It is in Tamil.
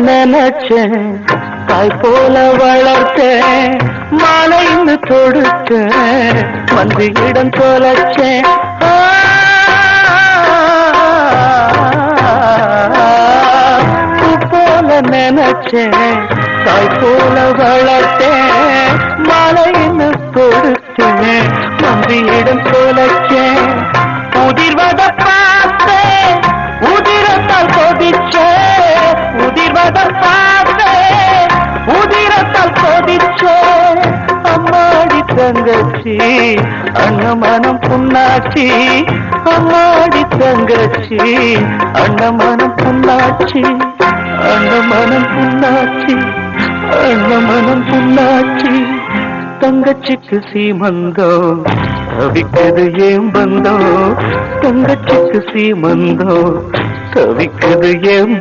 நினைச்சேன் தாய் போல வளர்த்தேன் மாலைன்னு தொடுத்தேன் வந்து இடம் தொலைச்சேன் பூ போல நினைச்சேன் தாய் போல வளர்த்தேன் மாலைன்னு தொடுத்தேன் வந்து இடம் தொலைச்சேன் உதிர்வத பார்த்தேன் உதிரத்தால் கொதிச்சேன் உதிர்வத பார்த்தேன் உதிரத்தால் கொதிச்சேன் அம்மாடி தங்கச்சி அண்ணமனம் புண்ணாச்சி அம்மாடி தங்கச்சி அண்ணமனம் புண்ணாச்சி அண்ணமனம் புண்ணாச்சி அண்ணமனம் புண்ணாச்சி தங்கச்சிக்கு சீமந்தோ தவிக்குது ஏன் பந்தோ தங்கச்சிக்கு சீமந்தோ தவிக்குது ஏன்